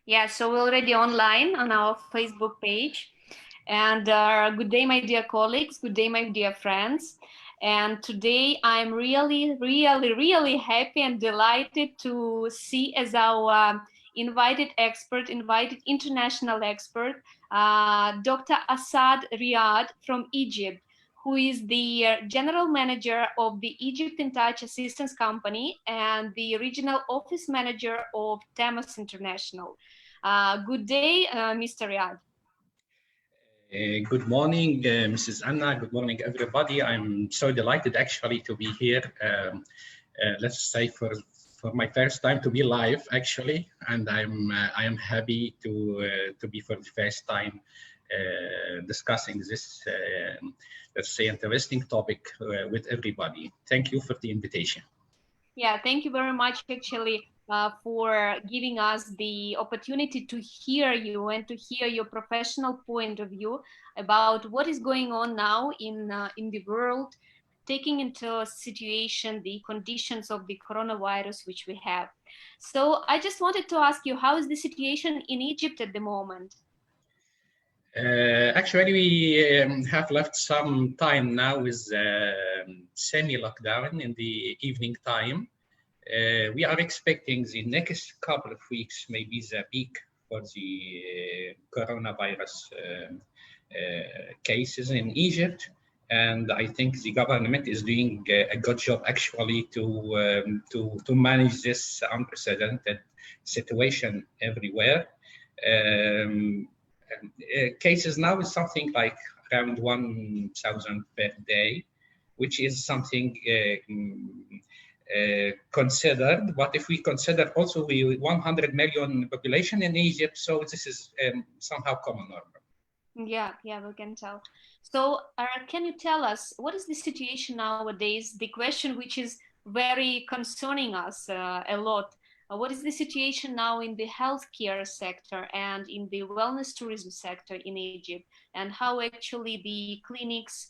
Yeah, so we're already online on our Facebook page. And good day, my dear colleagues. Good day, my dear friends. And today I'm really happy and delighted to see as our invited expert, invited international expert, Dr. Asaad Riad from Egypt, who is the general manager of the Egypt in Touch Assistance Company and the regional office manager of Temas International. Good day, Mr. Riad. Good morning, Mrs. Anna. Good morning, everybody. I'm so delighted actually to be here. Let's say for my first time to be live actually, and I am happy to be for the first time discussing this let's say interesting topic with everybody. Thank you for the invitation. Yeah, thank you very much actually for giving us the opportunity to hear you and to hear your professional point of view about what is going on now in the world, taking into situation the conditions of the coronavirus which we have. So I just wanted to ask you, how is the situation in Egypt at the moment? Actually, we have left some time now with semi-lockdown in the evening time. We are expecting the next couple of weeks, maybe the peak for the coronavirus cases in Egypt. And I think the government is doing a good job actually to manage this unprecedented situation everywhere. Cases now is something like around 1,000 per day, which is something considered. But if we consider also the 100 million population in Egypt, so this is somehow common normal. Yeah, we can tell. So can you tell us what is the situation nowadays? The question which is very concerning us a lot. What is the situation now in the healthcare sector and in the wellness tourism sector in Egypt, and how actually the clinics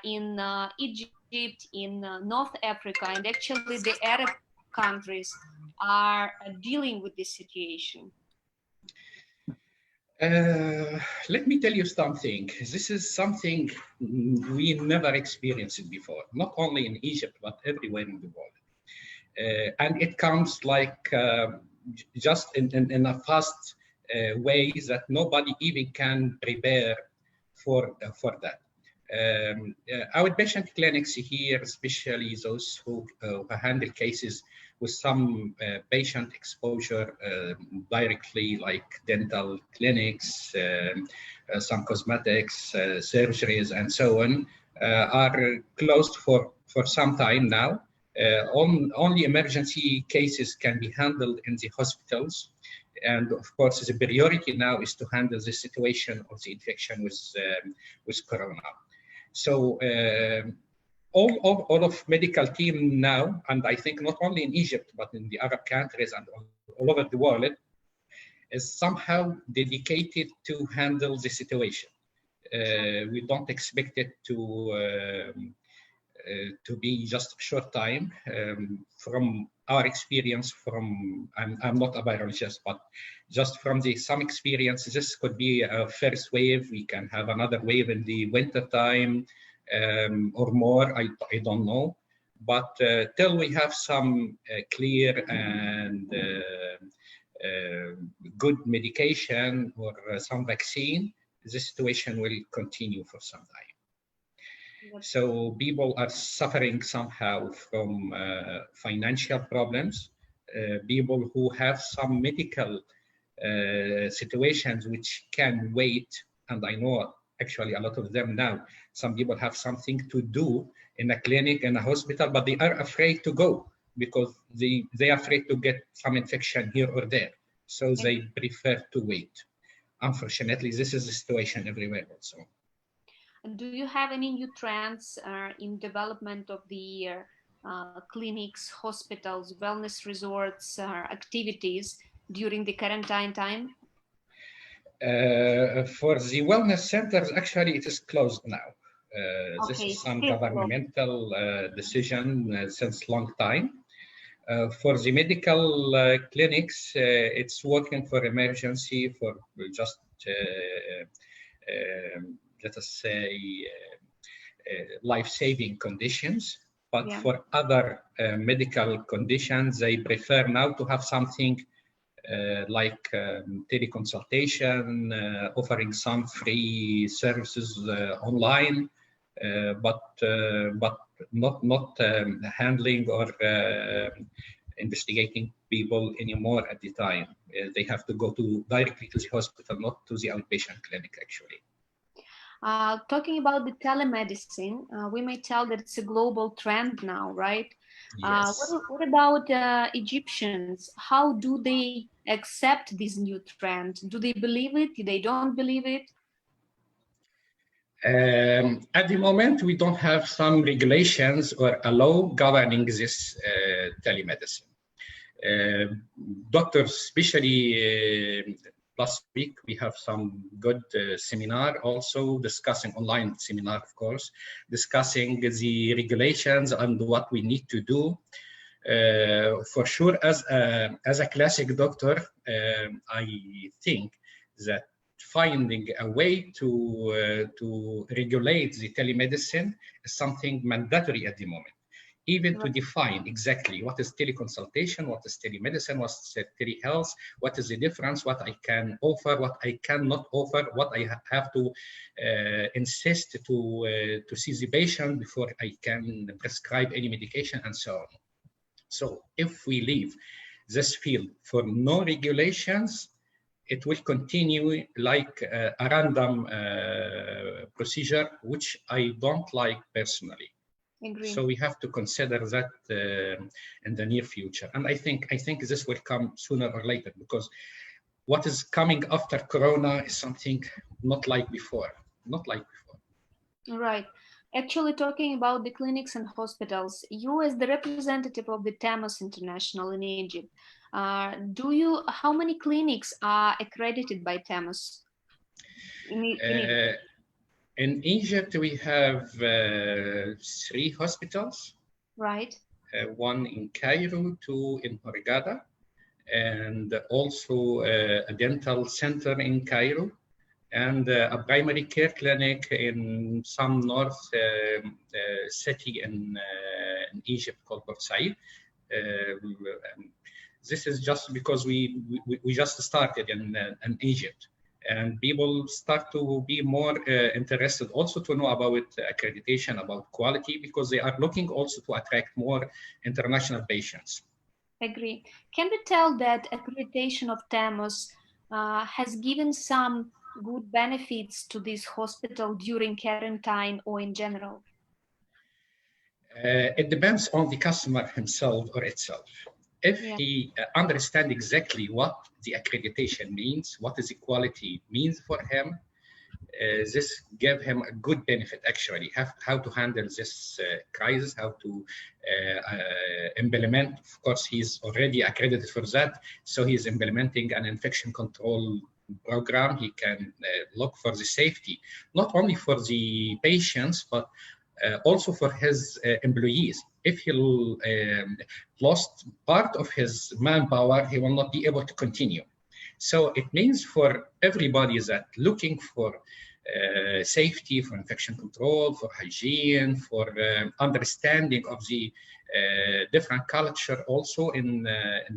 in Egypt, in North Africa, and actually the Arab countries are dealing with this situation? Let me tell you something. This is something we never experienced before, not only in Egypt, but everywhere in the world. And it comes like just in a fast way that nobody even can prepare for that. Outpatient clinics here, especially those who handle cases with some patient exposure directly, like dental clinics, some cosmetics, surgeries, and so on, are closed for some time now. Only emergency cases can be handled in the hospitals. And of course, the priority now is to handle the situation of the infection with corona. So all of medical team now, and I think not only in Egypt, but in the Arab countries and all over the world, is somehow dedicated to handle the situation. We don't expect it to be just a short time. From our experience, I'm not a virologist, but just from some experience, this could be a first wave. We can have another wave in the winter time or more. I don't know. But till we have some clear and good medication or some vaccine, the situation will continue for some time. So people are suffering somehow from financial problems. People who have some medical situations which can wait, and I know actually a lot of them now, some people have something to do in a clinic, in a hospital, but they are afraid to go because they are afraid to get some infection here or there. So they prefer to wait. Unfortunately, this is the situation everywhere also. Do you have any new trends in development of the clinics, hospitals, wellness resorts, activities during the quarantine time? For the wellness centers, actually, it is closed now. This is some governmental decision since long time. For the medical clinics, it's working for emergency, for just, let us say, life-saving conditions. But Yeah. for other medical conditions, they prefer now to have something like teleconsultation, offering some free services online, but not handling or investigating people anymore at the time. They have to go directly to the hospital, not to the outpatient clinic, actually. Talking about the telemedicine, we may tell that it's a global trend now, right? Yes. What about Egyptians? How do they accept this new trend? Do they believe it? Do they don't believe it? At the moment, we don't have some regulations or a law governing this telemedicine. Doctors, especially last week, we have some good seminar also discussing online seminar, of course, discussing the regulations and what we need to do. For sure, as a classic doctor, I think that finding a way to regulate the telemedicine is something mandatory at the moment. Even to define exactly what is teleconsultation, what is telemedicine, what is telehealth, what is the difference, what I can offer, what I cannot offer, what I have to insist to see the patient before I can prescribe any medication, and so on. So if we leave this field for no regulations, it will continue like a random procedure, which I don't like personally. Agree. So we have to consider that in the near future. And I think this will come sooner or later, because what is coming after Corona is something not like before, not like before. Right. Actually, talking about the clinics and hospitals, you as the representative of the TAMAS International in Egypt, how many clinics are accredited by TAMAS in Egypt? In Egypt, we have 3 hospitals. Right. One in Cairo, 2 in Hurghada, and also a dental center in Cairo, and a primary care clinic in some north city in Egypt called Port Said. This is just because we just started in Egypt, and people start to be more interested also to know about accreditation, about quality, because they are looking also to attract more international patients. Agree. Can we tell that accreditation of TAMAS has given some good benefits to this hospital during quarantine or in general? It depends on the customer himself or itself. If Yeah. he understands exactly what the accreditation means, what is the quality means for him, this gave him a good benefit, actually, how to handle this crisis, how to implement. Of course, he's already accredited for that, so he's implementing an infection control program. He can look for the safety, not only for the patients, but also for his employees. If he lost part of his manpower, he will not be able to continue. So it means for everybody that looking for safety, for infection control, for hygiene, for understanding of the different culture also in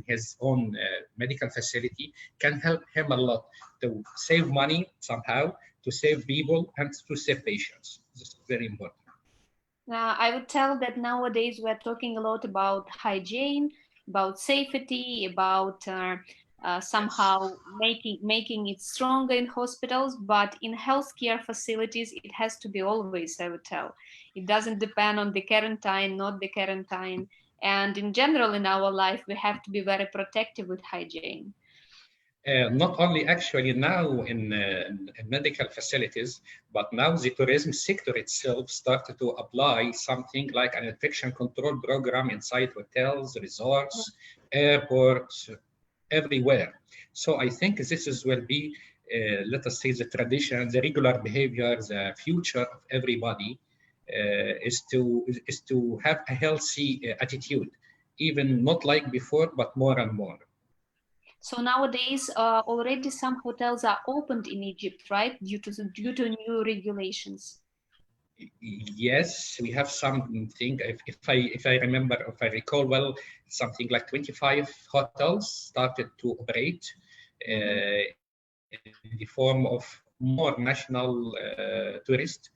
his own medical facility, can help him a lot to save money somehow, to save people, and to save patients. This is very important. I would tell that nowadays we're talking a lot about hygiene, about safety, about somehow making it stronger in hospitals, but in healthcare facilities, it has to be always, I would tell. It doesn't depend on the quarantine, not the quarantine. And in general, in our life, we have to be very protective with hygiene. Not only actually now in medical facilities, but now the tourism sector itself started to apply something like an infection control program inside hotels, resorts, airports, everywhere. So I think this will be, let us say, the tradition, the regular behavior, the future of everybody is to have a healthy attitude. even not like before, but more and more. So nowadays, already some hotels are opened in Egypt, right? Due to new regulations. Yes, we have something. If I remember, if I recall well, something like 25 hotels started to operate Mm-hmm. in the form of more national tourists.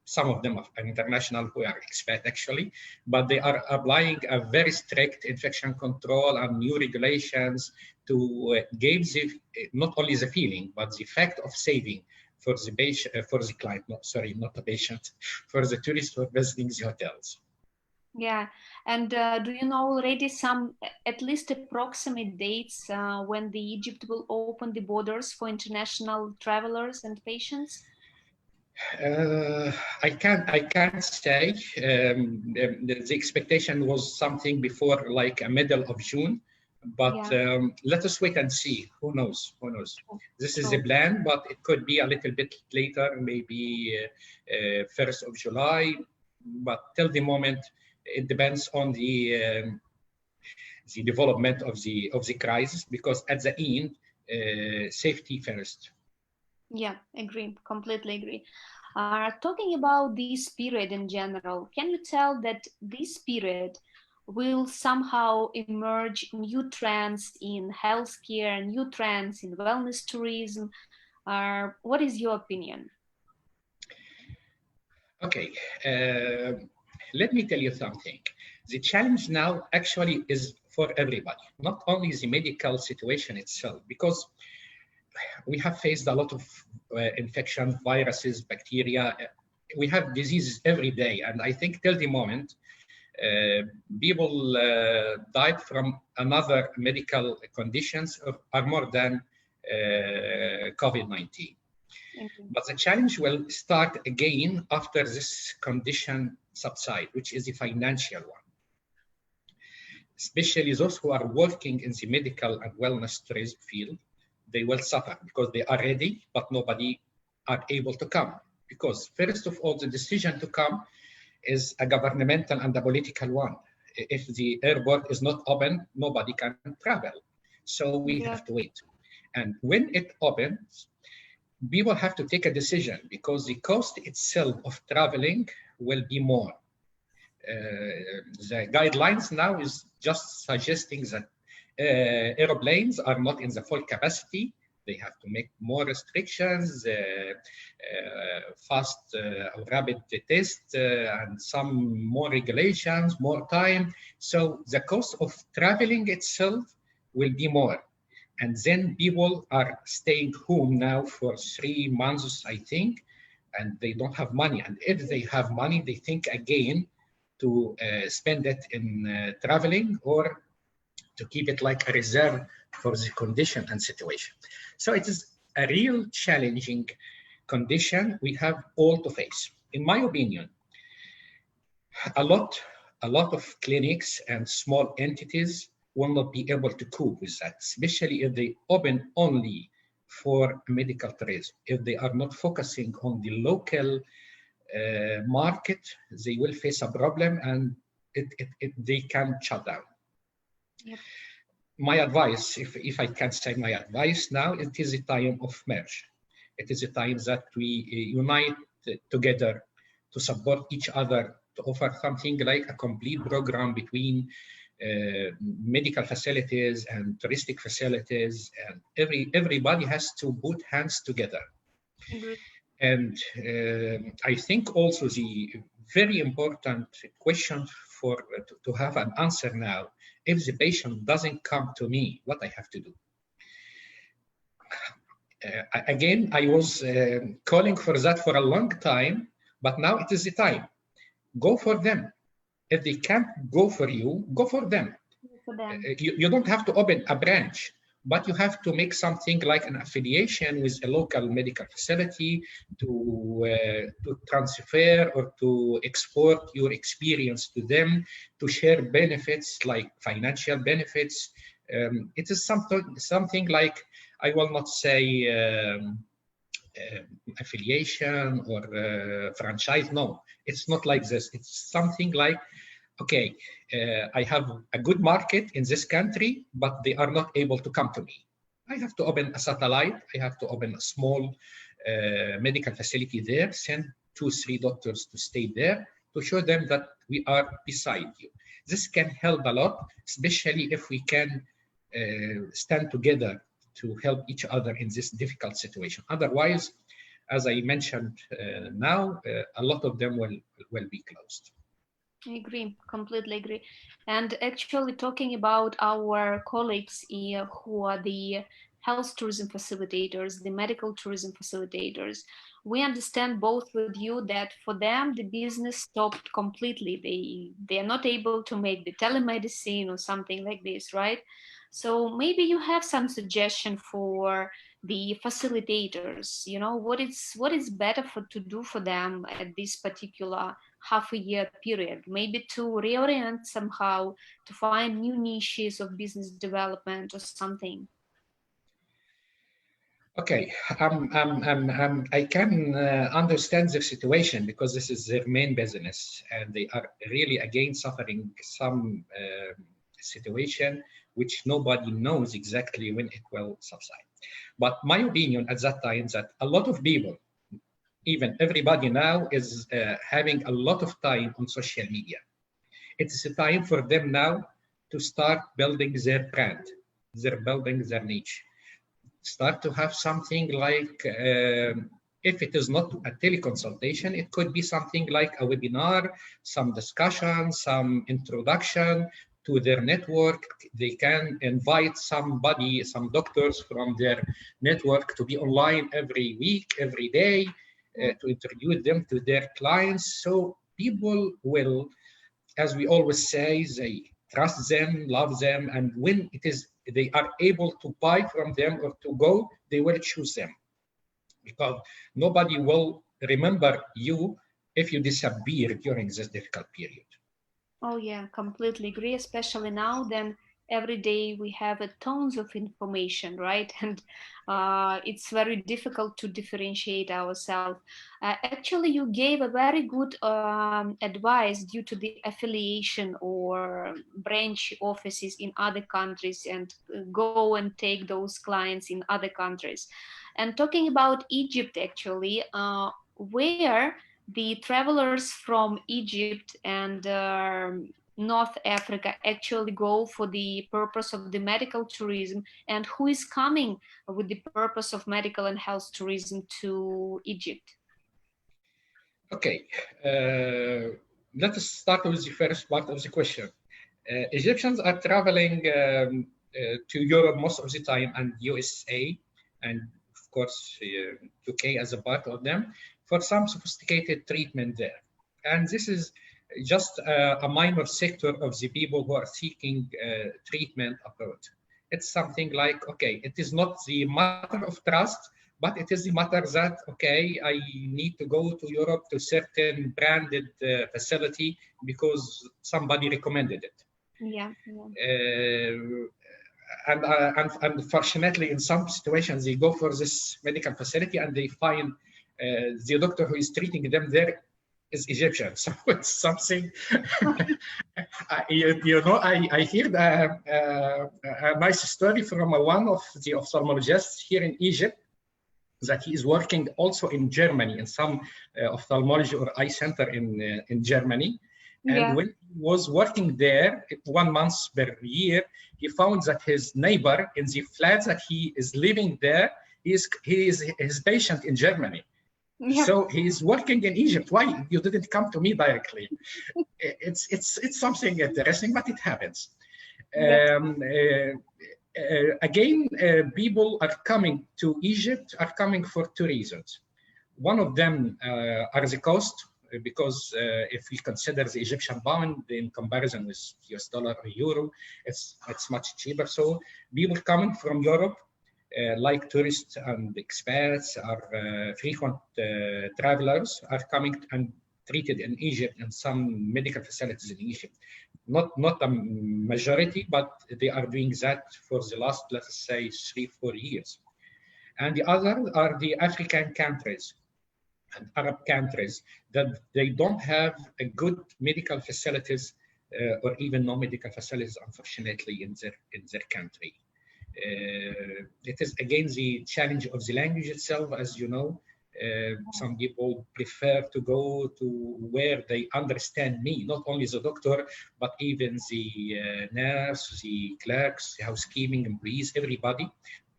Some of them are international who are expat actually, but they are applying a very strict infection control and new regulations to give not only the feeling but the fact of saving for the patient, for the client. No, sorry, not the patient, for the tourists who are visiting the hotels. Yeah, and do you know already some, at least approximate dates when the Egypt will open the borders for international travelers and patients? Uh, I can't say. The expectation was something before like a middle of June, but Yeah, let us wait and see. Who knows? Who knows? true. This is the True. plan, but it could be a little bit later, maybe 1st of July. But till the moment, it depends on the development of the crisis, because at the end, safety first. Yeah, agree, completely agree. Talking about this period in general, can you tell that this period will somehow emerge new trends in healthcare, new trends in wellness tourism? What is your opinion? Okay, let me tell you something. The challenge now actually is for everybody, not only the medical situation itself, because we have faced a lot of infection, viruses, bacteria. We have diseases every day, and I think till the moment, uh, people died from another medical conditions are more than COVID-19. Okay. But the challenge will start again after this condition subside, which is the financial one. Especially those who are working in the medical and wellness tourism field, they will suffer because they are ready, but nobody are able to come. Because first of all, the decision to come is a governmental and a political one. If the airport is not open, nobody can travel. So we have Yeah. to wait. And when it opens, people have to take a decision because the cost itself of traveling will be more. The guidelines now is just suggesting that airplanes are not in the full capacity. They have to make more restrictions, fast or rapid tests, and some more regulations, more time. So the cost of traveling itself will be more. And then people are staying home now for 3 months, I think, and they don't have money. And if they have money, they think again to spend it in traveling or to keep it like a reserve for the condition and situation. So it is a real challenging condition we have all to face. In my opinion, a lot, a lot of clinics and small entities will not be able to cope with that, especially if they open only for medical tourism. If they are not focusing on the local market, they will face a problem and they can shut down. Yep. My advice, if I can say my advice now, it is a time of merge. It is a time that we unite together to support each other, to offer something like a complete program between medical facilities and touristic facilities, and everybody has to put hands together. Agree. And I think also the very important question for to have an answer now, if the patient doesn't come to me, what I have to do? Again, I was calling for that for a long time, but now it is the time. Go for them. If they can't go for you, go for them. For them. You don't have to open a branch, but you have to make something like an affiliation with a local medical facility to transfer or to export your experience to them, to share benefits like financial benefits. It is something like, I will not say affiliation or franchise. No, it's not like this. It's something like okay, I have a good market in this country, but they are not able to come to me. I have to open a satellite. I have to open a small medical facility there, send 2, 3 doctors to stay there to show them that we are beside you. This can help a lot, especially if we can stand together to help each other in this difficult situation. Otherwise, as I mentioned now, a lot of them will be closed. I agree, completely agree. And actually, talking about our colleagues who are the health tourism facilitators, the medical tourism facilitators, we understand both with you that for them the business stopped completely. They are not able to make the telemedicine or something like this, right? So maybe you have some suggestion for the facilitators. You know, what is better for to do for them at this particular half a year period, maybe to reorient somehow, to find new niches of business development or something. Okay, I can understand their situation because this is their main business, and they are really again suffering some situation which nobody knows exactly when it will subside. But my opinion at that time that a lot of people, even everybody now, is having a lot of time on social media. It's a time for them now to start building their brand, they're building their niche, start to have something like, if it is not a teleconsultation, it could be something like a webinar, some discussion, some introduction to their network. They can invite somebody, some doctors from their network to be online every week, every day, to introduce them to their clients. So people will, as we always say, they trust them, love them, and when it is they are able to buy from them or to go, they will choose them, because nobody will remember you if you disappear during this difficult period. Oh yeah, completely agree. Especially now, then every day we have a tons of information, right? And it's very difficult to differentiate ourselves. Actually, you gave a very good advice due to the affiliation or branch offices in other countries, and go and take those clients in other countries. And talking about Egypt, actually, where the travelers from Egypt and North Africa actually go for the purpose of the medical tourism, and who is coming with the purpose of medical and health tourism to Egypt? Okay, let us start with the first part of the question. Egyptians are traveling to Europe most of the time, and USA, and of course UK as a part of them, for some sophisticated treatment there. And this is just a minor sector of the people who are seeking treatment abroad. It's something like, okay, it is not the matter of trust, but it is the matter that, okay, I need to go to Europe to certain branded facility because somebody recommended it. Yeah, And unfortunately, in some situations, they go for this medical facility and they find the doctor who is treating them there is Egyptian. So it's something, I heard a nice story from one of the ophthalmologists here in Egypt, that he is working also in Germany in some ophthalmology or eye center in Germany. And when he was working there 1 month per year, he found that his neighbor in the flat that he is living there, he is his patient in Germany. So he is working in Egypt. Why you didn't come to me directly? It's something interesting, but it happens. Again, people are coming to Egypt are coming for 2 reasons. One of them are the cost, because if we consider the Egyptian pound in comparison with US dollar or euro, it's much cheaper. So people coming from Europe, like tourists and expats, are frequent travelers, are coming and treated in Egypt and some medical facilities in Egypt. Not a majority, but they are doing that for the last, let's say, 3-4 years. And the other are the African countries and Arab countries that they don't have a good medical facilities or even no medical facilities, unfortunately, in their country. It is again the challenge of the language itself, as you know. Some people prefer to go to where they understand me, not only the doctor, but even the nurse, the clerks, the housekeeping employees, everybody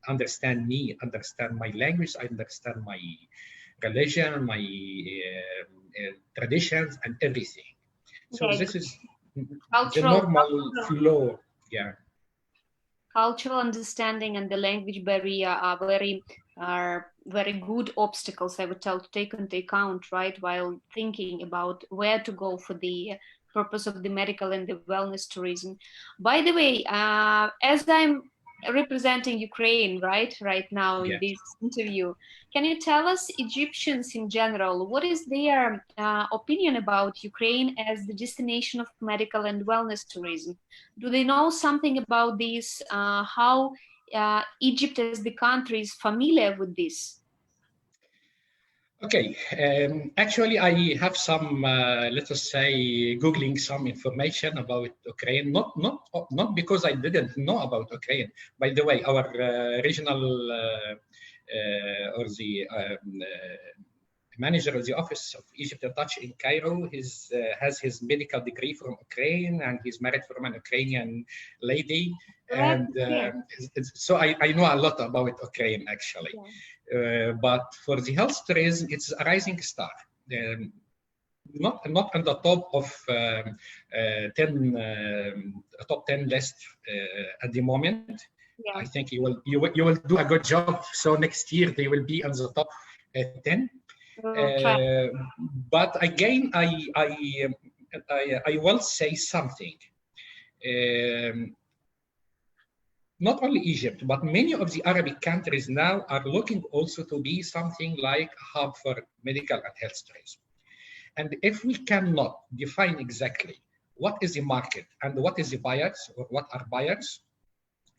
understand me, understand my language, I understand my religion, my traditions, and everything. So Yeah, this is the cultural, normal flow. Yeah. cultural understanding and the language barrier are very good obstacles, I would tell, to take into account, right, while thinking about where to go for the purpose of the medical and the wellness tourism. By the way, as I'm representing Ukraine, right now in Yeah. this interview, can you tell us, Egyptians in general, what is their opinion about Ukraine as the destination of medical and wellness tourism? Do they know something about this? How Egypt as the country is familiar with this? Okay, actually, I have some, let us say, Googling some information about Ukraine. Not because I didn't know about Ukraine. By the way, our regional or the manager of the office of Egypt and Touch in Cairo, has his medical degree from Ukraine, and he's married from an Ukrainian lady. Glad And to hear. so I know a lot about Ukraine, actually. Yeah. But for the health tourism, it's a rising star. Not on the top of 10 list at the moment. I Yeah. think you will do a good job. So next year they will be on the top 10. We'll try. But again, I will say something. Um, Not only Egypt, but many of the Arabic countries now are looking also to be something like a hub for medical and health tourism. And if we cannot define exactly what is the market and what is the buyers or what are buyers,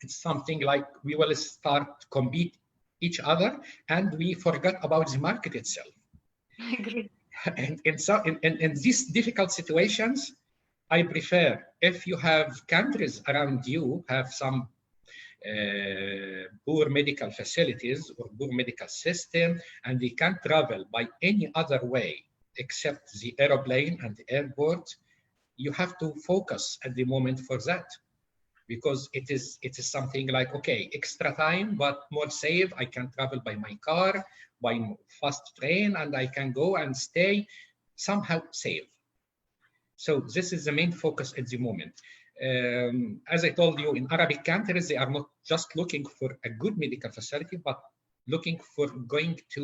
it's something like we will start to compete each other and we forget about the market itself. I agree. And in these difficult situations, I prefer if you have countries around you have some poor medical facilities or poor medical system, and they can't travel by any other way except the airplane and the airport, you have to focus at the moment for that, because it is something like, okay, extra time but more safe. I can travel by my car, by fast train, and I can go and stay somehow safe. So this is the main focus at the moment. As I told you, in Arabic countries, they are not just looking for a good medical facility, but looking for going to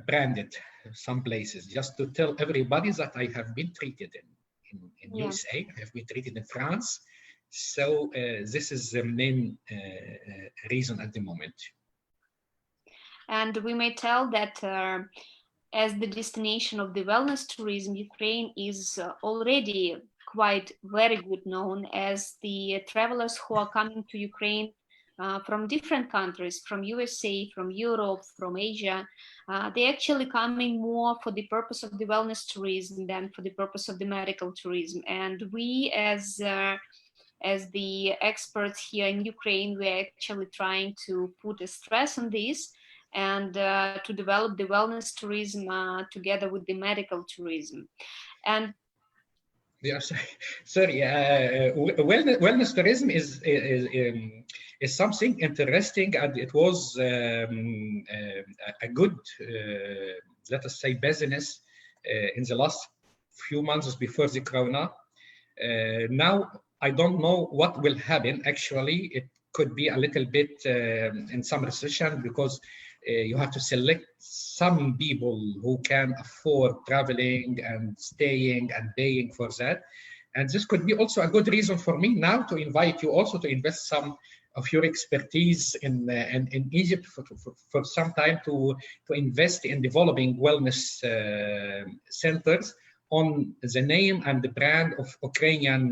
brand it some places, just to tell everybody that I have been treated in Yeah. USA, I have been treated in France. So this is the main reason at the moment. And we may tell that as the destination of the wellness tourism, Ukraine is already quite very good known, as the travelers who are coming to Ukraine from different countries, from USA, from Europe, from Asia, they're actually coming more for the purpose of the wellness tourism than for the purpose of the medical tourism. And we, as the experts here in Ukraine, we're actually trying to put a stress on this and to develop the wellness tourism together with the medical tourism. And Yeah, sorry. Wellness tourism is something interesting, and it was a good, let us say, business in the last few months before the corona. Now I don't know what will happen. Actually, it could be a little bit in some recession, because you have to select some people who can afford traveling and staying and paying for that. And this could be also a good reason for me now to invite you also to invest some of your expertise in Egypt for some time to invest in developing wellness centers on the name and the brand of Ukrainian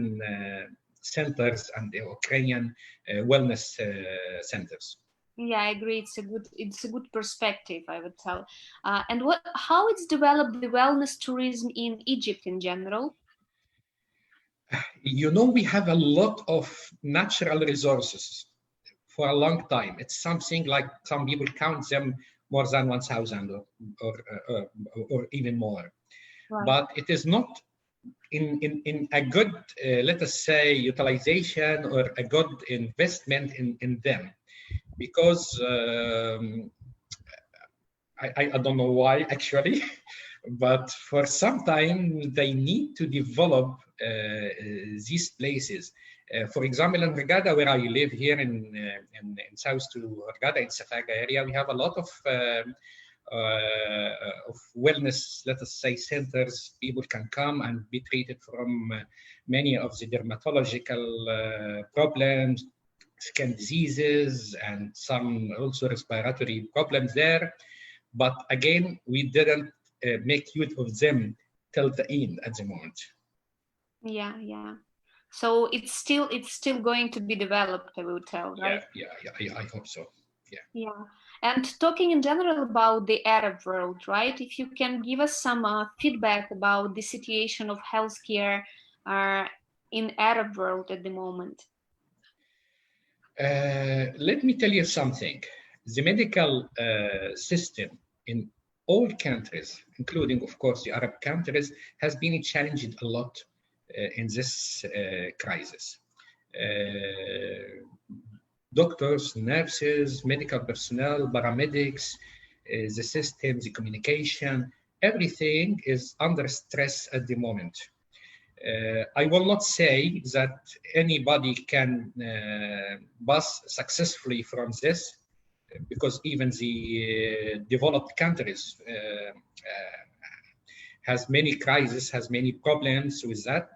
centers and the Ukrainian wellness centers. yeah, I agree. It's a good perspective, I would tell. And how it's developed the wellness tourism in Egypt in general? You know, we have a lot of natural resources for a long time. It's something like some people count them more than 1,000 or even more. Right. But it is not in a good, let us say, utilization or a good investment in them. Because I don't know why actually, but for some time they need to develop these places. For example, in Hurghada, where I live here in south to Hurghada, in Safaga area, we have a lot of wellness, let us say, centers. People can come and be treated from many of the dermatological problems, skin diseases, and some also respiratory problems there. But again, we didn't make use of them till the end at the moment. Yeah, yeah. So it's still going to be developed, I will tell, Yeah, right? yeah, I hope so. Yeah. Yeah. And talking in general about the Arab world, right? If you can give us some feedback about the situation of healthcare uh, in Arab world at the moment. Let me tell you something. The medical system in all countries, including, of course, the Arab countries, has been challenged a lot in this crisis. Doctors, nurses, medical personnel, paramedics, the system, the communication, everything is under stress at the moment. I will not say that anybody can pass successfully from this, because even the developed countries has many crises, has many problems with that.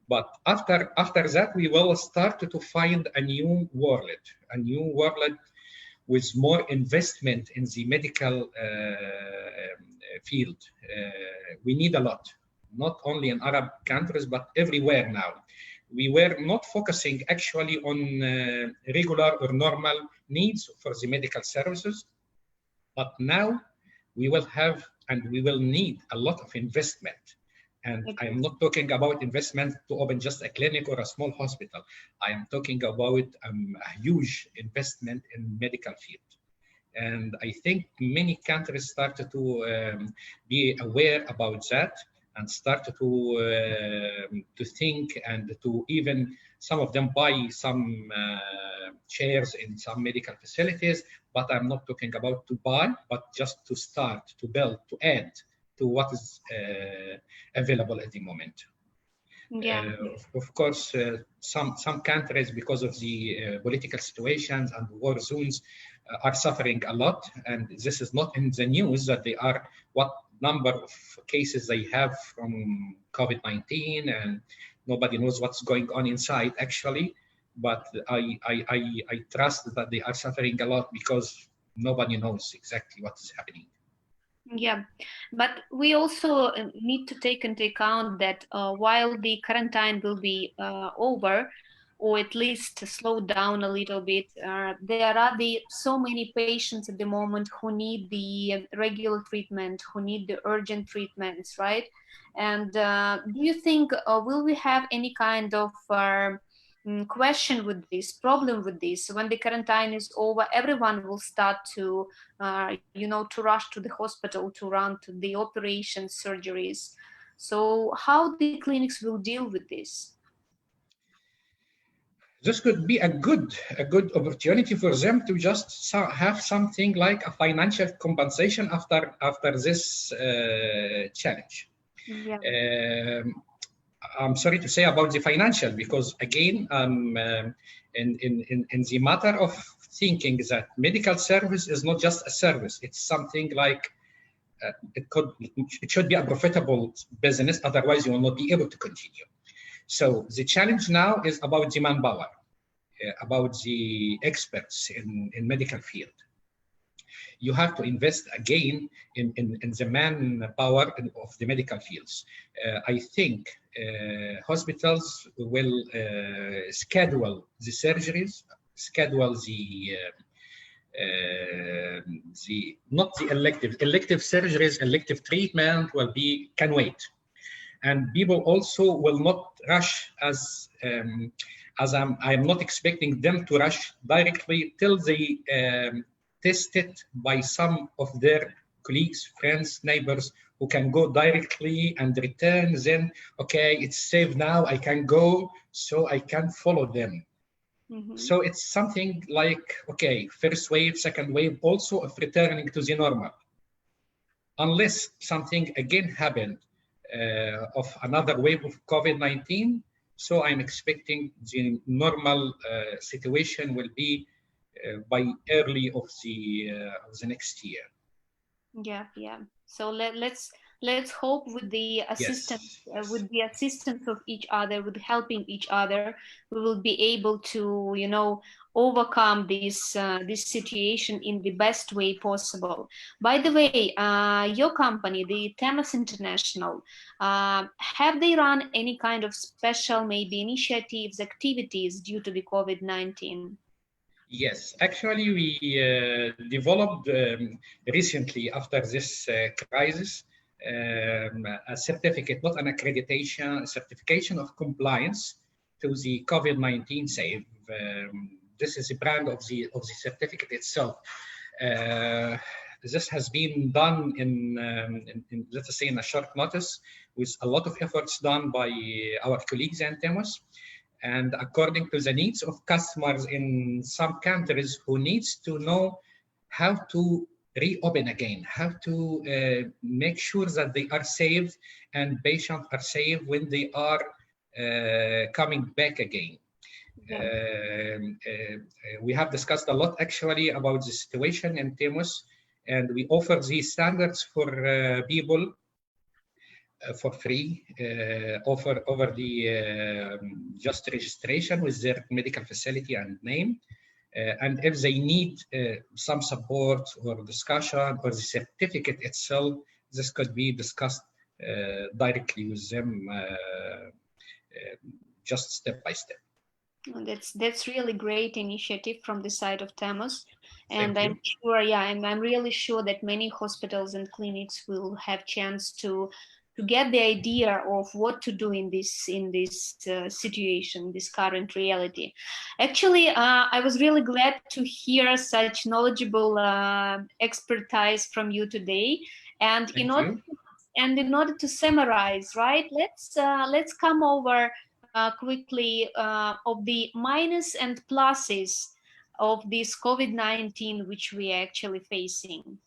But after that, we will start to find a new world with more investment in the medical field. We need a lot, not only in Arab countries, but everywhere now. We were not focusing actually on regular or normal needs for the medical services, but now we will have and we will need a lot of investment. And I am not talking about investment to open just a clinic or a small hospital. I am talking about a huge investment in medical field. And I think many countries started to be aware about that and started to think and to even some of them buy some chairs in some medical facilities. But I'm not talking about to buy, but just to start, to build, to add to what is available at the moment. Yeah. Of course, some countries, because of the political situations and war zones, are suffering a lot. And this is not in the news that they are what number of cases they have from COVID-19, and nobody knows what's going on inside actually. But I trust that they are suffering a lot because nobody knows exactly what is happening. Yeah, but we also need to take into account that while the quarantine will be over, or at least slow down a little bit, there are so many patients at the moment who need the regular treatment, who need the urgent treatments, right? And do you think will we have any kind of question with this, problem with this? When the quarantine is over, everyone will start to to rush to the hospital, to run to the operations, surgeries. So how the clinics will deal with this? This could be a good opportunity for them to just have something like a financial compensation after this challenge. Yeah. I'm sorry to say about the financial, because again, in the matter of thinking that medical service is not just a service, it's something like it should be a profitable business, otherwise you will not be able to continue. So the challenge now is about the manpower, about the experts in medical field. You have to invest again in the manpower of the medical fields. I think hospitals will schedule the surgeries, schedule the not the elective surgeries, elective treatment can wait. and people also will not rush as I'm not expecting them to rush directly till they test it by some of their colleagues, friends, neighbors who can go directly and return. Then, okay, it's safe now. I can go, so I can follow them. Mm-hmm. So it's something like, okay, first wave, second wave, also of returning to the normal. Unless something again happened of another wave of COVID-19, so I'm expecting the normal situation will be by early of the next year. Yeah, yeah. So let's hope Yes, with yes. the assistance of each other, with helping each other, we will be able to, overcome this situation in the best way possible. By the way, your company, the Temas International, have they run any kind of special, maybe initiatives, activities due to the COVID-19? Yes, actually, we developed recently after this crisis a certificate, not an accreditation, a certification of compliance to the COVID-19 SAFE. This is a brand of the certificate itself. Uh, this has been done in, let us say, in a short notice, with a lot of efforts done by our colleagues and Temos, and according to the needs of customers in some countries who needs to know how to reopen again, how to make sure that they are safe and patients are safe when they are coming back again. Yeah. We have discussed a lot actually about the situation in Temos, and we offer these standards for people for free over the just registration with their medical facility and name. And if they need some support or discussion or the certificate itself, this could be discussed directly with them just step by step. That's really great initiative from the side of Tamos, and Thank I'm you. sure, yeah, I'm really sure that many hospitals and clinics will have chance to get the idea of what to do in this situation, this current reality. Actually, I was really glad to hear such knowledgeable expertise from you today, and Thank you. in order to summarize, right, let's come over quickly of the minus and pluses of this COVID-19 which we are actually facing.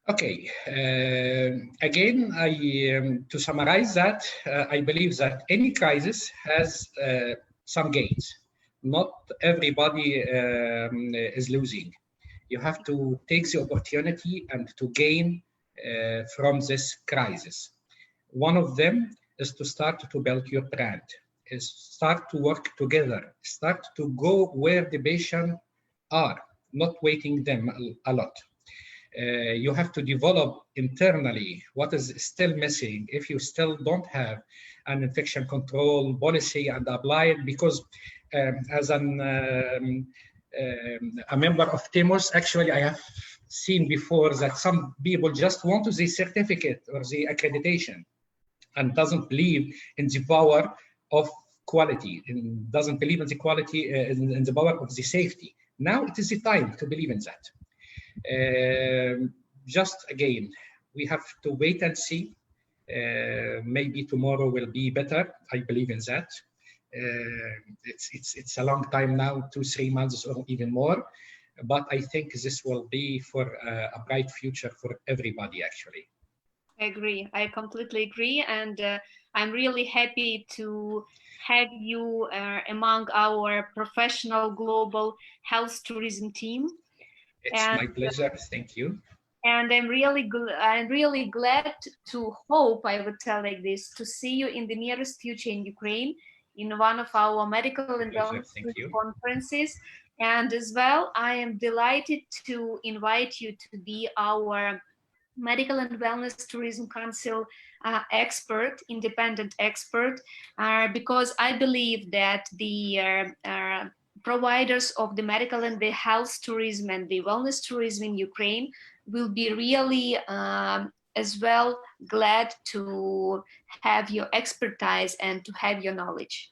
Okay. Again, to summarize that, I believe that any crisis has some gains. Not everybody is losing. You have to take the opportunity and to gain from this crisis. One of them is to start to build your brand, is start to work together, start to go where the patient are, not waiting them a lot. You have to develop internally what is still missing if you still don't have an infection control policy and apply it, because as a member of TEMOS, actually I have seen before that some people just want the certificate or the accreditation and doesn't believe in the power of quality and doesn't believe in the quality in the power of the safety. Now it is the time to believe in that. Just again, we have to wait and see. Maybe tomorrow will be better. I believe in that. It's a long time now, 2-3 months or even more, but I think this will be for a bright future for everybody actually. I agree. I completely agree, and I'm really happy to have you among our professional global health tourism team. It's And my pleasure. Thank you. I'm really glad to hope, I would tell like this, to see you in the nearest future in Ukraine in one of our medical My and pleasure. wellness Thank you. conferences. And as well, I am delighted to invite you to be our Medical and Wellness Tourism Council expert, independent expert, because I believe that the providers of the medical and the health tourism and the wellness tourism in Ukraine will be really as well glad to have your expertise and to have your knowledge.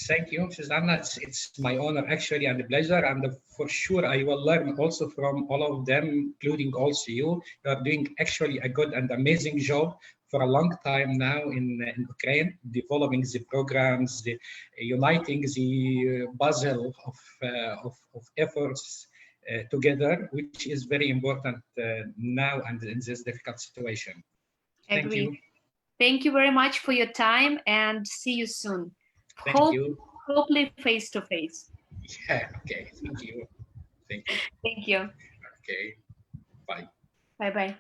Thank you, Susanna. It's my honor actually and a pleasure, and for sure I will learn also from all of them, including also you. You are doing actually a good and amazing job for a long time now in Ukraine, developing the programs, uniting the puzzle of efforts together, which is very important now and in this difficult situation. Thank Agree. you. Thank you very much for your time and see you soon. Thank you. Hopefully face to face. Yeah, okay. Thank you. Thank you. Thank you. Okay. Bye. Bye bye.